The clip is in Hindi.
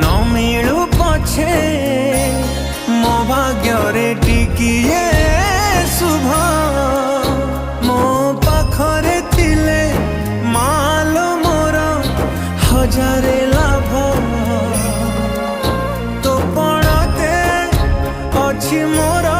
न मिलू पछे मो भाग्य टिकिए शुभ मो पाखरे थिले माल मोर हजारे लाभ तो पड़ते अच्छी मोर